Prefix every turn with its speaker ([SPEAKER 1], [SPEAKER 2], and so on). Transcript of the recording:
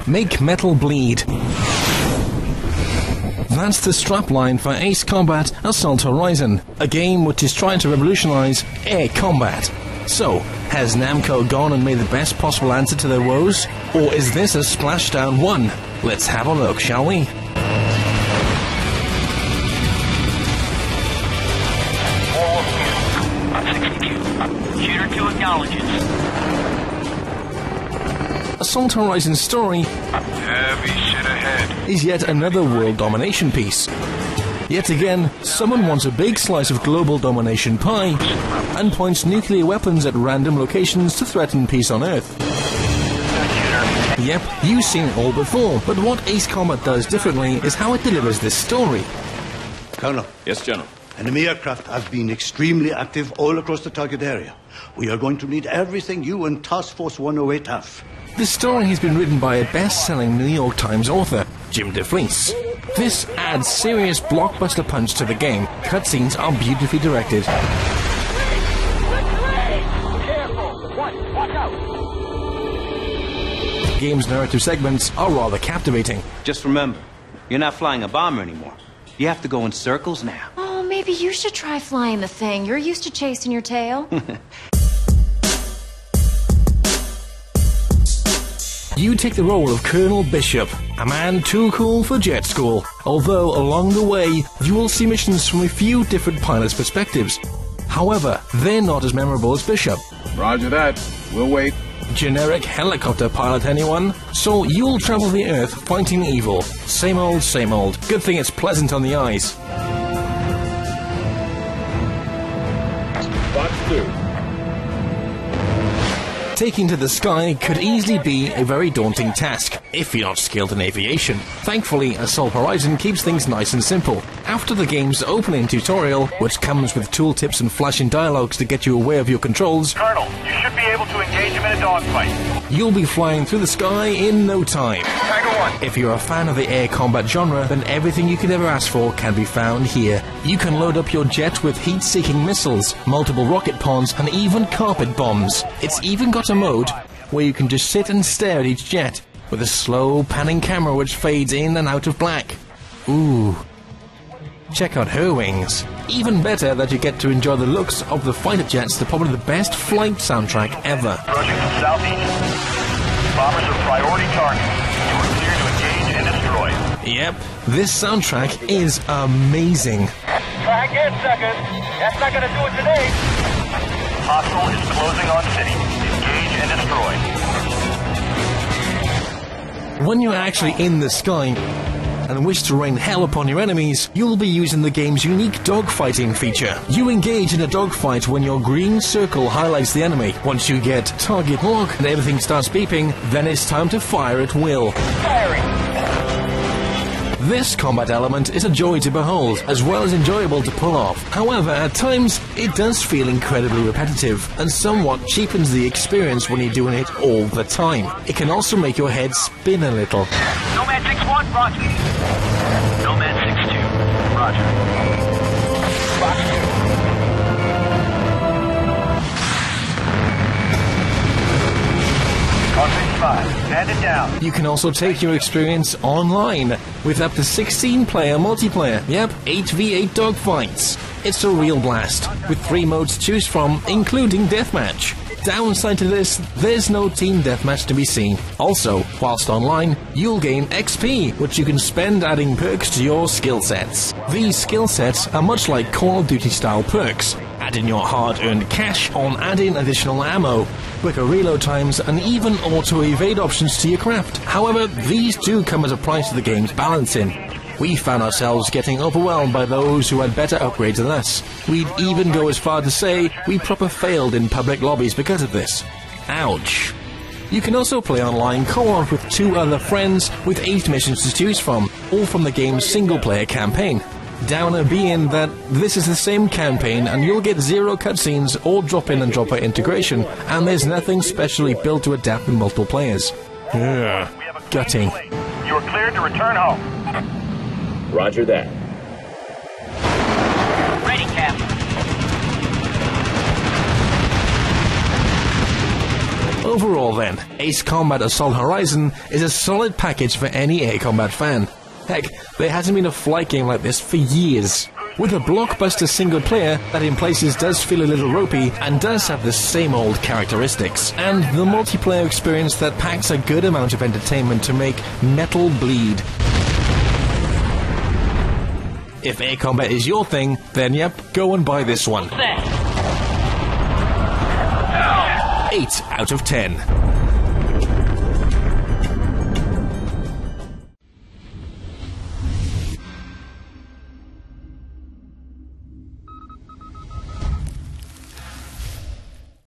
[SPEAKER 1] Make metal bleed. That's the strapline for Ace Combat Assault Horizon, a game which is trying to revolutionize air combat. So, has Namco gone and made the best possible answer to their woes? Or is this a splashdown one? Let's have a look, shall we?
[SPEAKER 2] Shooter 2 acknowledges.
[SPEAKER 1] Assault Horizon's story
[SPEAKER 3] Heavy shit ahead.
[SPEAKER 1] is yet another world domination piece. Yet again, someone wants a big slice of global domination pie and points nuclear weapons at random locations to threaten peace on Earth. Yep, you've seen it all before, but what Ace Combat does differently is how it delivers this story.
[SPEAKER 4] Colonel.
[SPEAKER 3] Yes, General.
[SPEAKER 4] Enemy aircraft have been extremely active all across the target area. We are going to need everything you and Task Force 108 have.
[SPEAKER 1] The story has been written by a best-selling New York Times author, Jim DeFleece. This adds serious blockbuster punch to the game. Cutscenes are beautifully directed. The game's narrative segments are rather captivating.
[SPEAKER 5] Just remember, you're not flying a bomber anymore. You have to go in circles now.
[SPEAKER 6] Oh, maybe you should try flying the thing. You're used to chasing your tail.
[SPEAKER 1] You take the role of Colonel Bishop, a man too cool for jet school. Although, along the way, you will see missions from a few different pilots' perspectives. However, they're not as memorable as Bishop.
[SPEAKER 3] Roger that. We'll wait.
[SPEAKER 1] Generic helicopter pilot, anyone? So you'll travel the Earth fighting evil. Same old, same old. Good thing it's pleasant on the eyes.
[SPEAKER 3] Box 2.
[SPEAKER 1] Taking to the sky could easily be a very daunting task, if you're not skilled in aviation. Thankfully, Assault Horizon keeps things nice and simple. After the game's opening tutorial, which comes with tooltips and flashing dialogues to get you aware of your controls,
[SPEAKER 2] Colonel, you should be able to engage him in a dogfight.
[SPEAKER 1] you'll be flying through the sky in no time.
[SPEAKER 2] Tiger 1.
[SPEAKER 1] If you're a fan of the air combat genre, then everything you could ever ask for can be found here. You can load up your jet with heat-seeking missiles, multiple rocket pods, and even carpet bombs. It's even got a mode where you can just sit and stare at each jet, with a slow panning camera which fades in and out of black. Ooh. Check out her wings. Even better that you get to enjoy the looks of the fighter jets to probably the best flight soundtrack ever.
[SPEAKER 2] Approaching from southeast. Bombers are priority targets. You are clear to engage and destroy.
[SPEAKER 1] Yep, this soundtrack is amazing.
[SPEAKER 2] Try again, second. That's not gonna do it today. Hostile is closing on city. Engage and destroy.
[SPEAKER 1] When you're actually in the sky and wish to rain hell upon your enemies, you'll be using the game's unique dogfighting feature. You engage in a dogfight when your green circle highlights the enemy. Once you get target lock and everything starts beeping, then it's time to fire at will.
[SPEAKER 2] Firing.
[SPEAKER 1] This combat element is a joy to behold, as well as enjoyable to pull off. However, at times, it does feel incredibly repetitive, and somewhat cheapens the experience when you're doing it all the time. It can also make your head spin a little.
[SPEAKER 2] Nomad 6-1, roger. Nomad 6-2, roger. Box 2. Contact 5, hand it down.
[SPEAKER 1] You can also take your experience online with up to 16-player multiplayer. Yep, 8v8 dogfights. It's a real blast, with 3 modes to choose from, including deathmatch. Downside to this, there's no team deathmatch to be seen. Also, whilst online, you'll gain XP, which you can spend adding perks to your skill sets. These skill sets are much like Call of Duty style perks. Add in your hard-earned cash on adding additional ammo, quicker reload times, and even auto-evade options to your craft. However, these do come at a price of the game's balancing. We found ourselves getting overwhelmed by those who had better upgrades than us. We'd even go as far to say we proper failed in public lobbies because of this. Ouch. You can also play online co-op with 2 other friends with 8 missions to choose from, all from the game's single-player campaign. Downer being that this is the same campaign and you'll get 0 cutscenes or drop-in and drop-out integration, and there's nothing specially built to adapt with multiple players. Ugh, gutting.
[SPEAKER 2] You are cleared to return home.
[SPEAKER 3] Roger that.
[SPEAKER 2] Ready, Captain.
[SPEAKER 1] Overall then, Ace Combat Assault Horizon is a solid package for any air combat fan. Heck, there hasn't been a flight game like this for years. With a blockbuster single player that in places does feel a little ropey and does have the same old characteristics. And the multiplayer experience that packs a good amount of entertainment to make metal bleed. If air combat is your thing, then yep, go and buy this one. 8 out of 10.